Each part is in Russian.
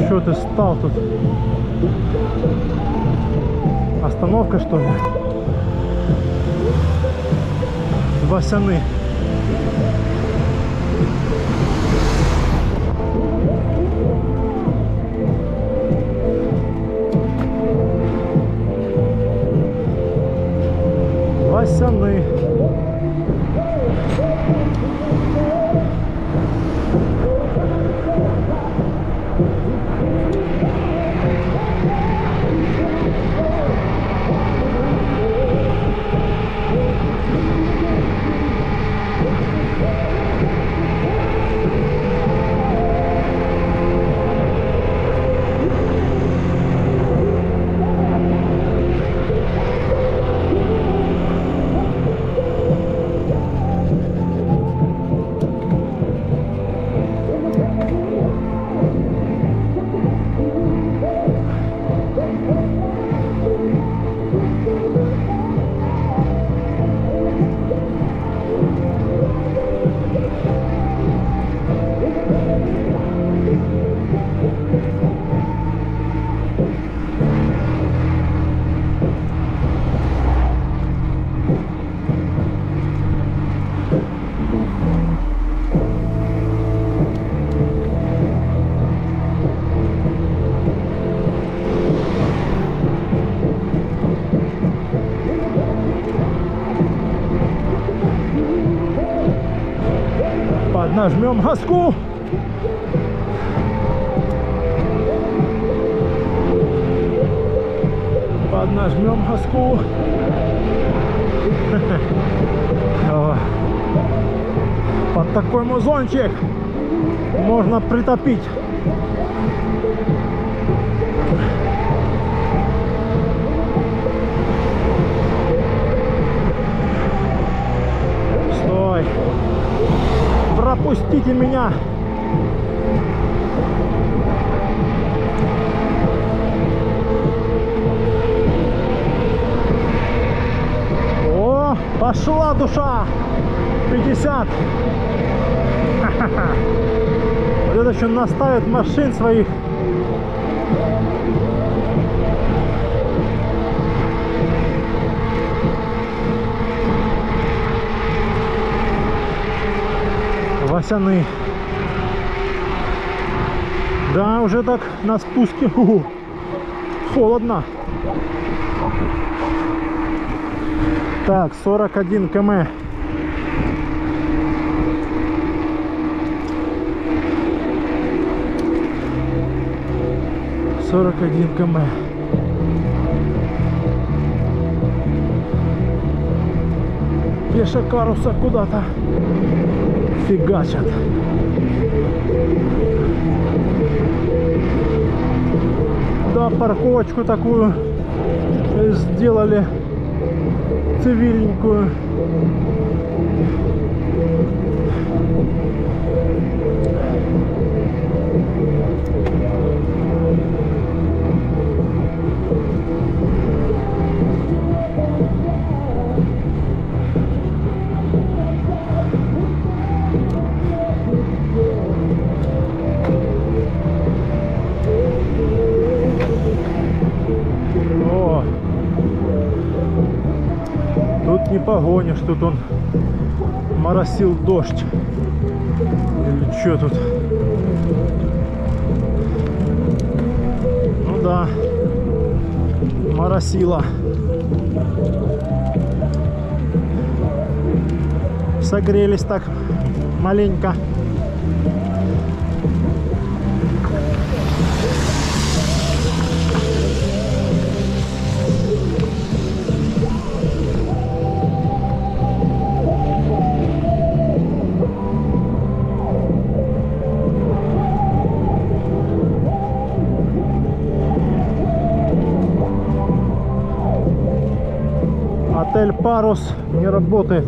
Что ты стал тут? Остановка, что ли? Васяны. Васяны. Нажмем газку. Поднажмем газку. Под такой музончик можно притопить. Стой. Пропустите меня. О, пошла душа. 50. Вот это еще наставят машин своих. Васяны. Да, уже так на спуске. Холодно. Так, 41 км. км. Пешекаруса куда-то фигачат. Да, парковочку такую сделали цивильненькую. Не погонишь, тут он моросил дождь. Или что тут? Ну да, моросило. Согрелись так маленько. Отель Парус не работает.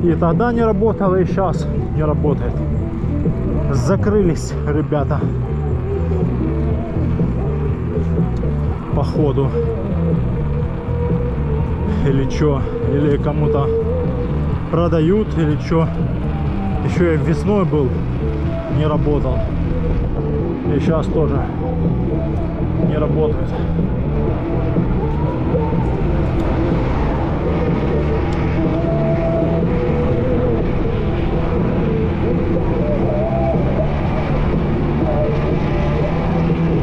И тогда не работал, и сейчас не работает. Закрылись ребята. Походу. Или что? Или кому-то продают, или что? Еще и весной был, не работал. И сейчас тоже не работает.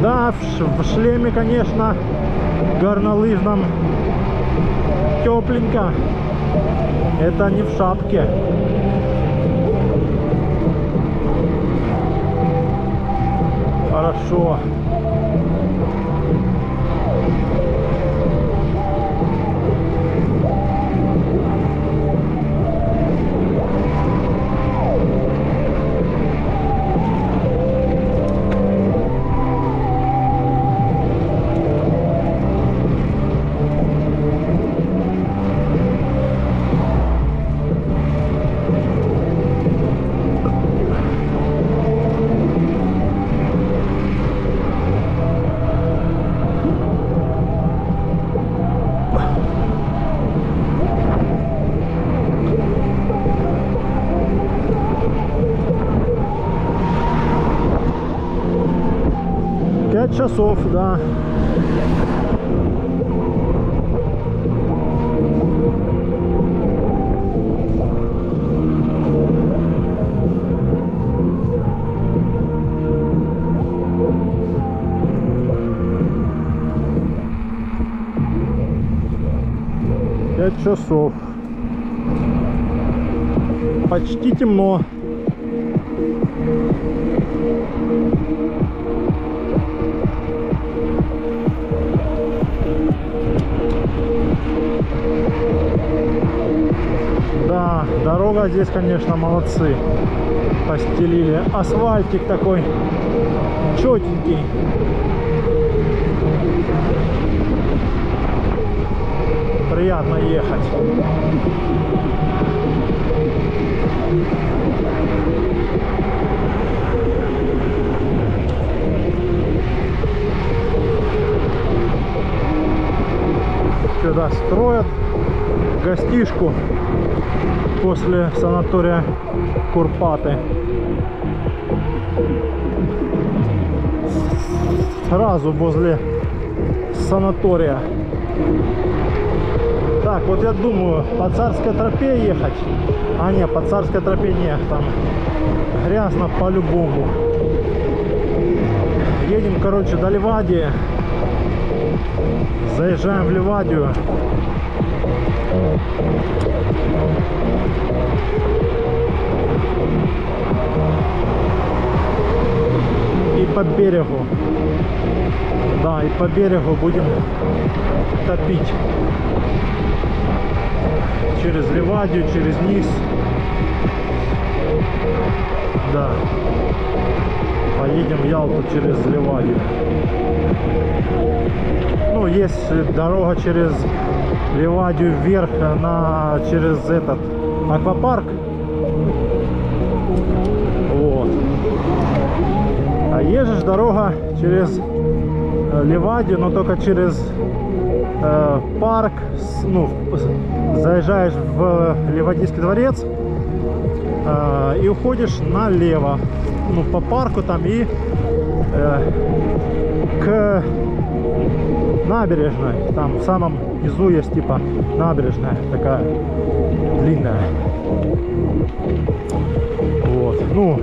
Да, в шлеме, конечно, горнолыжном тепленько. Это не в шапке. Хорошо. Часов, да. Пять часов. Почти темно. Да, дорога здесь, конечно, молодцы. Постелили. Асфальтик такой четенький. Приятно ехать. Сюда строят гостишку после санатория Курпаты. Сразу возле санатория. Так, вот я думаю, по Царской тропе ехать. А не, по Царской тропе нет, там грязно по-любому. Едем, короче, до Ливадии. Заезжаем в Ливадию. И по берегу. Да, и по берегу будем топить. Через Ливадию, через низ. Да. Поедем в Ялту через Ливадию. Ну, есть дорога через Ливадию вверх через этот аквапарк. Вот. А есть же дорога через Ливадию, но только через парк. Ну, заезжаешь в Ливадийский дворец и уходишь налево. Ну, по парку там и к набережной. Там в самом низу есть типа набережная такая длинная. Вот. Ну,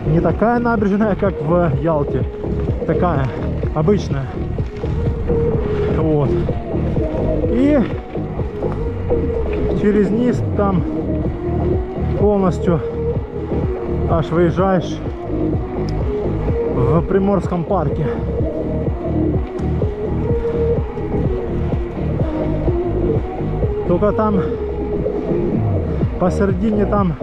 не такая набережная, как в Ялте. Такая обычная. Вот. И через низ там полностью аж выезжаешь в Приморском парке. Только там посередине там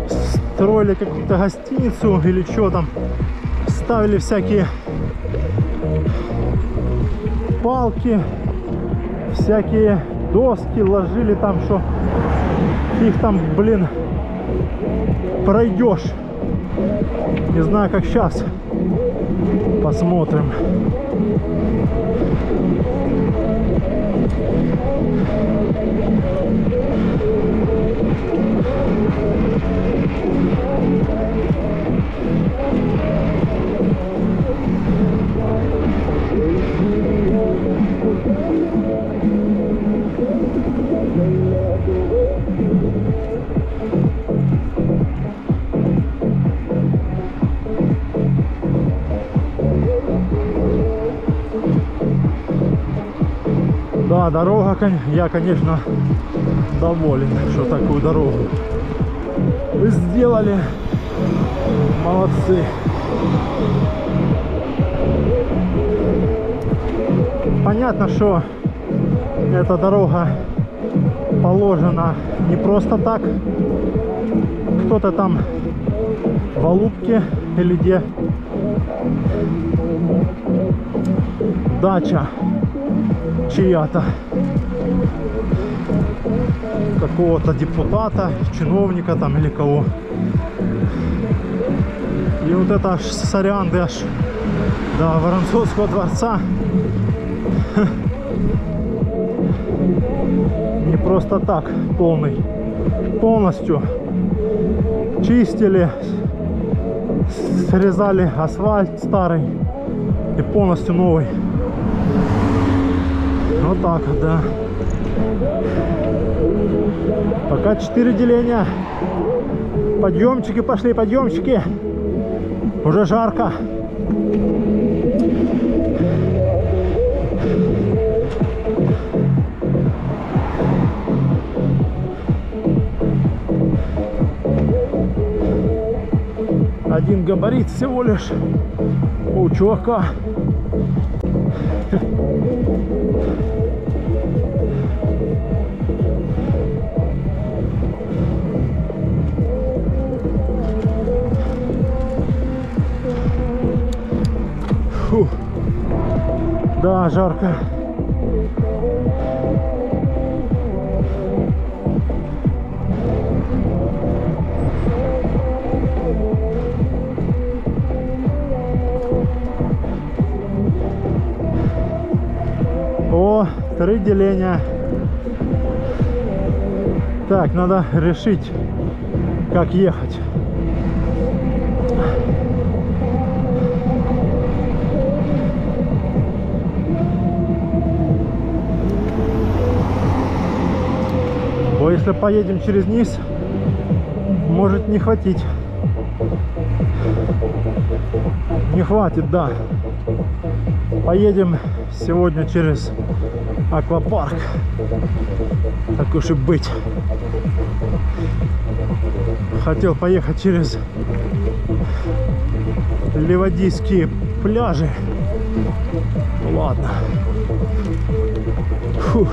строили какую-то гостиницу или что там, ставили всякие палки, всякие доски, ложили там, что их там, блин, пройдешь. Не знаю, как сейчас. Посмотрим. Да, дорога, я, конечно, доволен, что такую дорогу вы сделали. Молодцы. Понятно, что эта дорога положена не просто так. Кто-то там в Алупке или где дача чья-то, какого-то депутата, чиновника там или кого. И вот это аж с Сарянды аж до Воронцовского дворца не просто так полностью чистили, срезали асфальт старый и полностью новый. Вот так вот, да. Пока 4 деления. Подъемчики пошли, подъемчики. Уже жарко. Один габарит всего лишь у чувака. Фу. Да, жарко. О, 3 деления. Так, надо решить, как ехать. Бо если поедем через низ, может не хватить. Не хватит, да. Поедем сегодня через аквапарк. Так уж и быть. Хотел поехать через Ливадийские пляжи. Ну, ладно. Фух.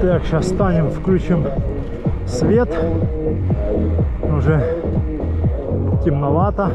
Так, сейчас встанем, включим свет. Уже темновато.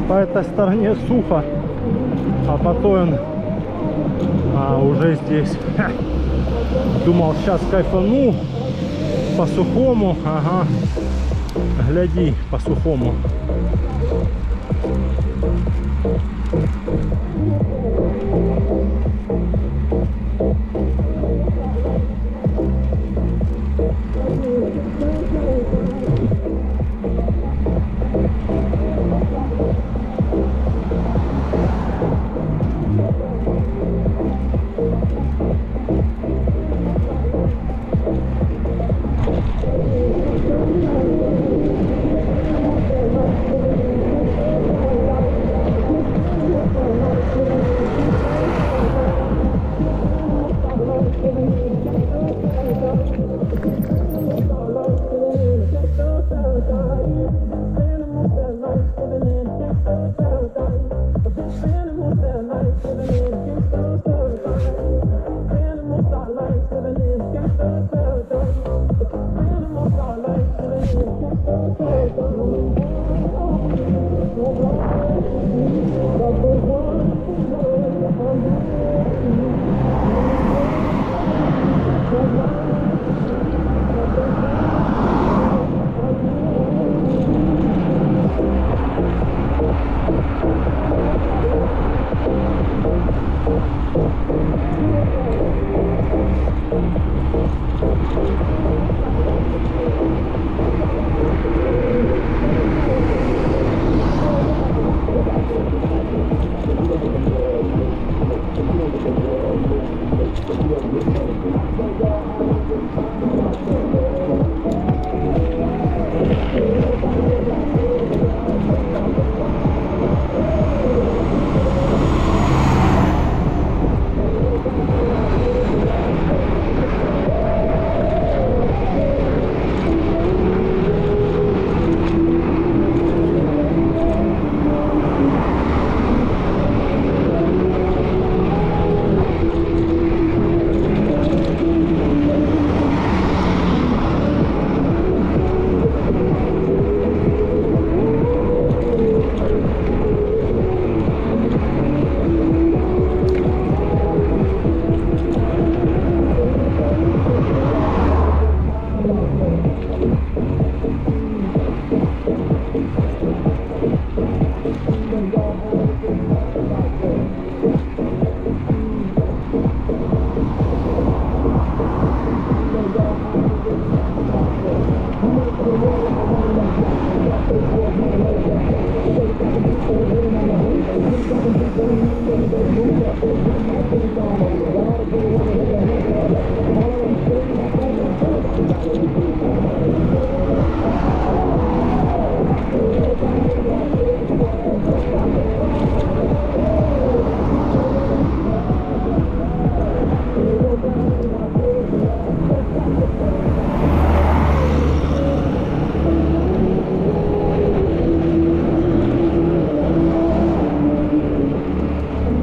По этой стороне сухо, а потом уже здесь. Думал, сейчас кайфану по сухому. Ага, гляди, по сухому.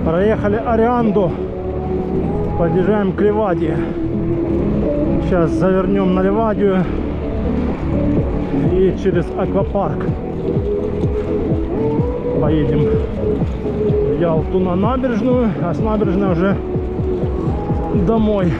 Проехали Арианду, подъезжаем к Ливадии. Сейчас завернем на Ливадию и через аквапарк поедем в Ялту на набережную, а с набережной уже домой.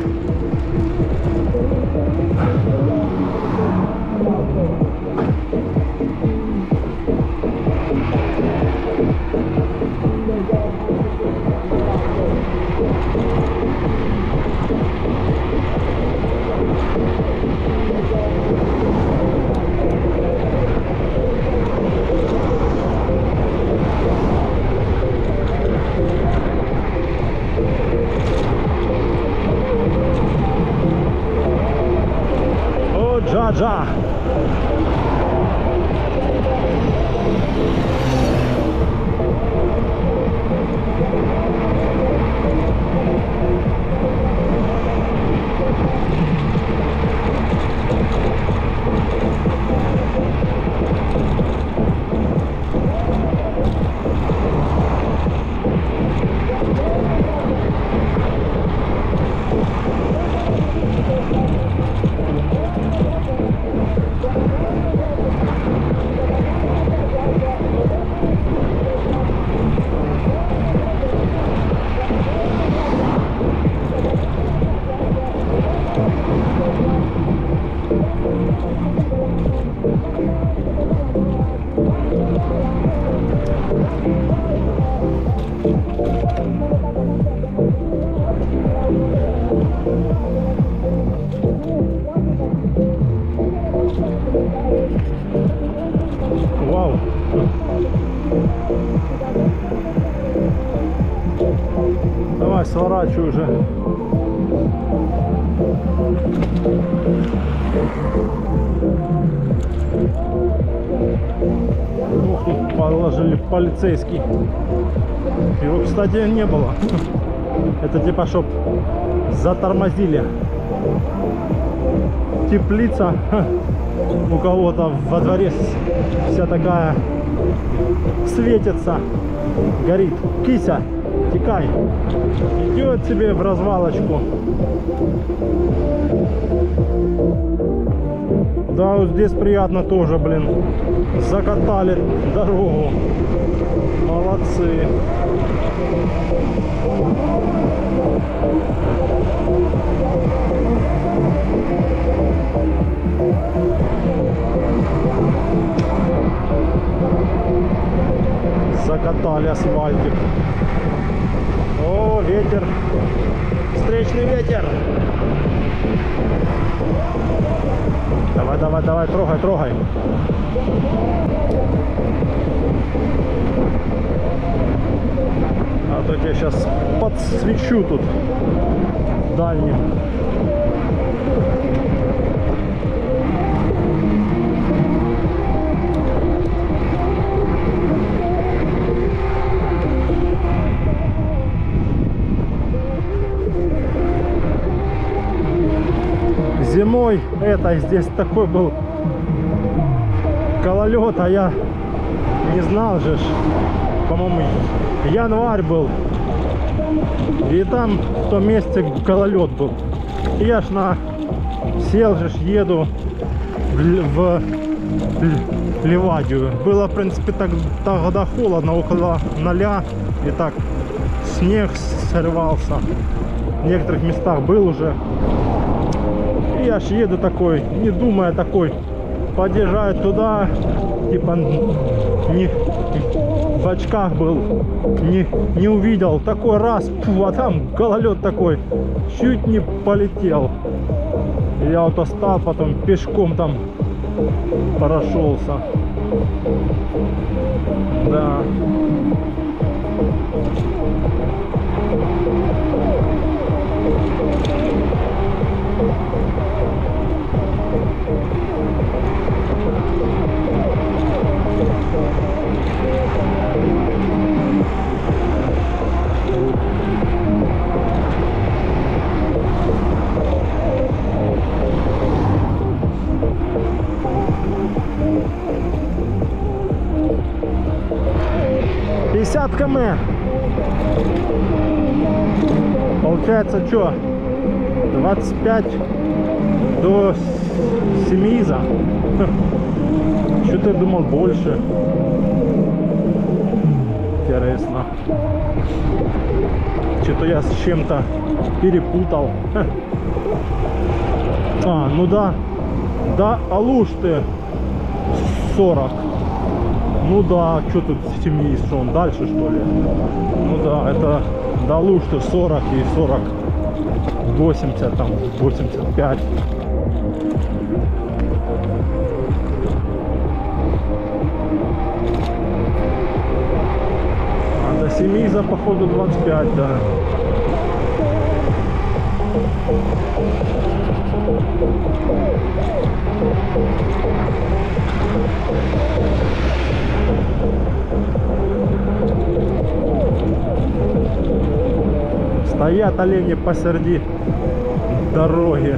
поворачиваю уже. Ух, тут положили полицейский. Его, кстати, не было. Это типа, чтоб затормозили. Теплица у кого-то во дворе вся такая светится, горит. Кися, текай. Идет себе в развалочку. Да, вот здесь приятно тоже, блин. Закатали дорогу. Молодцы. Закатали асфальтик. О, ветер. Встречный ветер. Давай, давай, давай, трогай, трогай. А то я сейчас подсвечу тут дальний. Зимой здесь такой был гололед, а я не знал же, по-моему, январь был, и там в том месте гололед был. И я ж сел же, еду в Ливадию. Было, в принципе, тогда холодно, около 0, и так снег срывался. В некоторых местах был уже. И я ж еду такой, не думая, такой, подъезжаю туда, типа не в очках был, не увидел, такой раз, а там гололед такой, чуть не полетел. Я вот остал, потом пешком там прошелся. Да. км. Получается, что? 25 до Семиза. Что-то я думал больше. Интересно. Что-то я с чем-то перепутал. А, ну да. Да, Алушты 40. Ну да, что тут Семиз, что он дальше, что ли? Ну да, это до Алушты 40 и 40, 80, там, 85. А до Семиза, походу, 25, да. Стоят олени посреди дороги.